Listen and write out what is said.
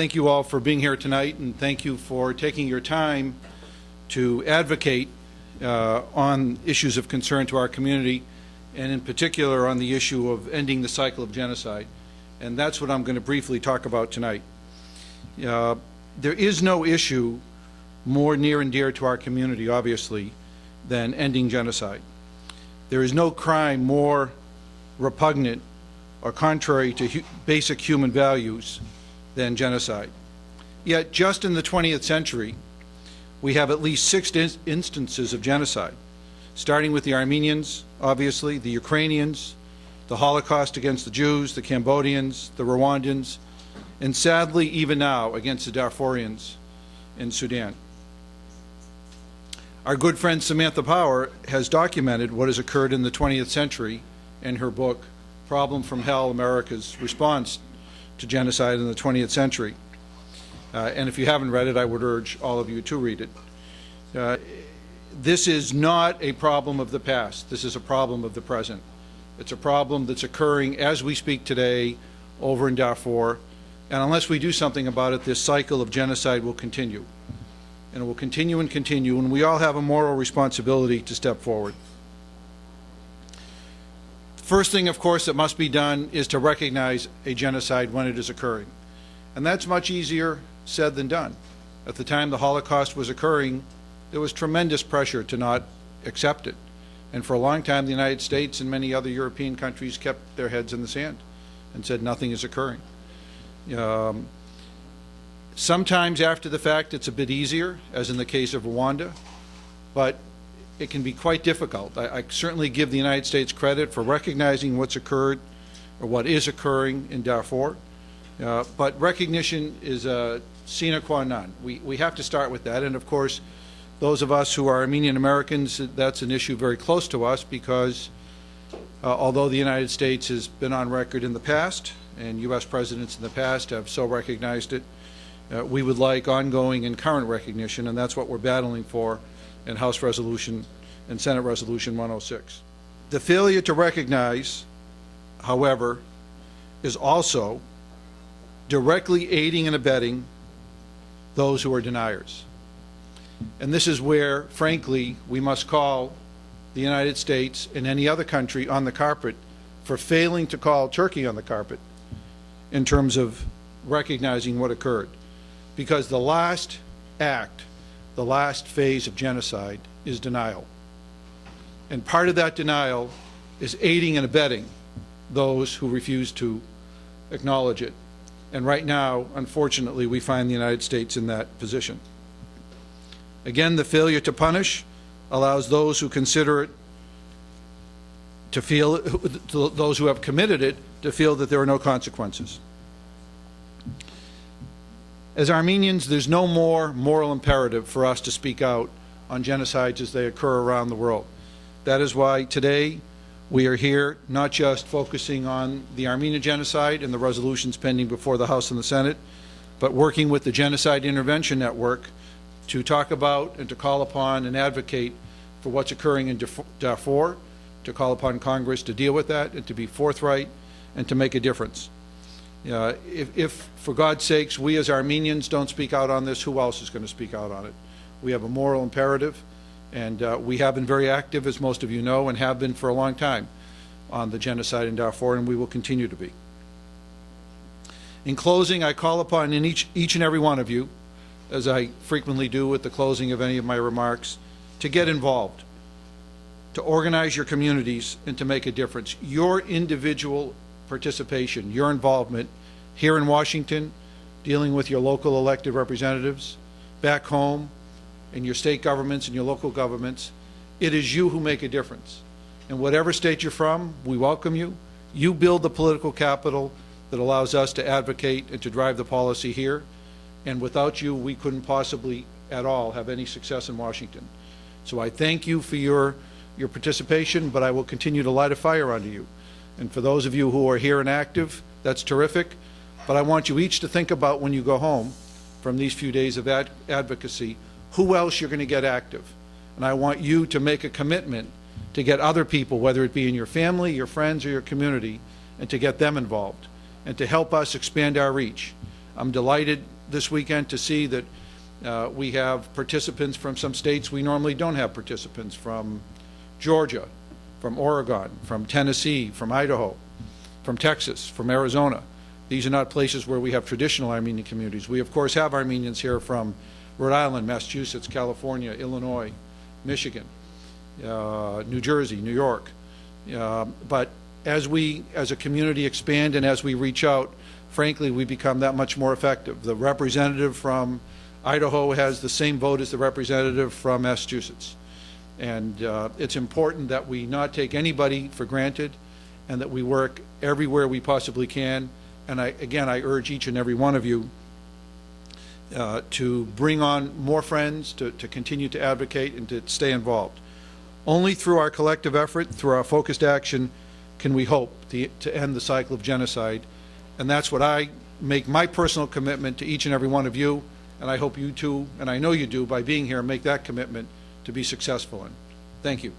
thank you all for being here tonight, and thank you for taking your time to advocate on issues of concern to our community, and in particular on the issue of ending the cycle of genocide. And that's what I'm going to briefly talk about tonight. There is no issue more near and dear to our community, obviously, than ending genocide. There is no crime more repugnant or contrary to basic human values than genocide. Yet, just in the 20th century, we have at least 6 instances of genocide, starting with the Armenians, obviously, the Ukrainians, the Holocaust against the Jews, the Cambodians, the Rwandans, and sadly, even now, against the Darfurians in Sudan. Our good friend Samantha Power has documented what has occurred in the 20th century in her book, Problem from Hell, America's Response to Genocide in the 20th Century. And if you haven't read it, I would urge all of you to read it. This is not a problem of the past. This is a problem of the present. It's a problem that's occurring as we speak today over in Darfur. And unless we do something about it, this cycle of genocide will continue. And it will continue and continue, and we all have a moral responsibility to step forward. The first thing, of course, that must be done is to recognize a genocide when it is occurring. And that's much easier said than done. At the time the Holocaust was occurring, there was tremendous pressure to not accept it. And for a long time, the United States and many other European countries kept their heads in the sand and said nothing is occurring. Sometimes after the fact it's a bit easier, as in the case of Rwanda, but it can be quite difficult. I certainly give the United States credit for recognizing what's occurred or what is occurring in Darfur, but recognition is a sine qua non. We have to start with that, and of course those of us who are Armenian Americans, that's an issue very close to us because although the United States has been on record in the past and U.S. presidents in the past have so recognized it, we would like ongoing and current recognition, and that's what we're battling for in House Resolution and Senate Resolution 106. The failure to recognize, however, is also directly aiding and abetting those who are deniers. And this is where, frankly, we must call the United States and any other country on the carpet for failing to call Turkey on the carpet in terms of recognizing what occurred. Because the last act, the last phase of genocide is denial. And part of that denial is aiding and abetting those who refuse to acknowledge it. And right now, unfortunately, we find the United States in that position. Again, the failure to punish allows those who consider it to feel, those who have committed it, to feel that there are no consequences. As Armenians, there's no more moral imperative for us to speak out on genocides as they occur around the world. That is why today we are here not just focusing on the Armenian genocide and the resolutions pending before the House and the Senate, but working with the Genocide Intervention Network to talk about and to call upon and advocate for what's occurring in Darfur, to call upon Congress to deal with that and to be forthright and to make a difference. If, for God's sakes, we as Armenians don't speak out on this, who else is going to speak out on it? We have a moral imperative, and we have been very active, as most of you know, and have been for a long time on the genocide in Darfur, and we will continue to be. In closing, I call upon each and every one of you, as I frequently do at the closing of any of my remarks, to get involved, to organize your communities, and to make a difference. Your individual participation, your involvement here in Washington, dealing with your local elected representatives, back home, in your state governments and your local governments, it is you who make a difference. In whatever state you're from, we welcome you. You build the political capital that allows us to advocate and to drive the policy here. And without you, we couldn't possibly at all have any success in Washington. So I thank you for your participation, but I will continue to light a fire under you. And for those of you who are here and active, that's terrific. But I want you each to think about when you go home from these few days of advocacy, who else you're going to get active. And I want you to make a commitment to get other people, whether it be in your family, your friends, or your community, and to get them involved, and to help us expand our reach. I'm delighted this weekend to see that we have participants from some states we normally don't have participants, from Georgia, from Oregon, from Tennessee, from Idaho, from Texas, from Arizona. These are not places where we have traditional Armenian communities. We, of course, have Armenians here from Rhode Island, Massachusetts, California, Illinois, Michigan, New Jersey, New York. But as we, as a community, expand and as we reach out, frankly, we become that much more effective. The representative from Idaho has the same vote as the representative from Massachusetts. And it's important that we not take anybody for granted and that we work everywhere we possibly can. And again, I urge each and every one of you to bring on more friends, to continue to advocate and to stay involved. Only through our collective effort, through our focused action, can we hope to end the cycle of genocide. And that's what I make my personal commitment to each and every one of you, and I hope you too, and I know you do, by being here, make that commitment to be successful in. Thank you.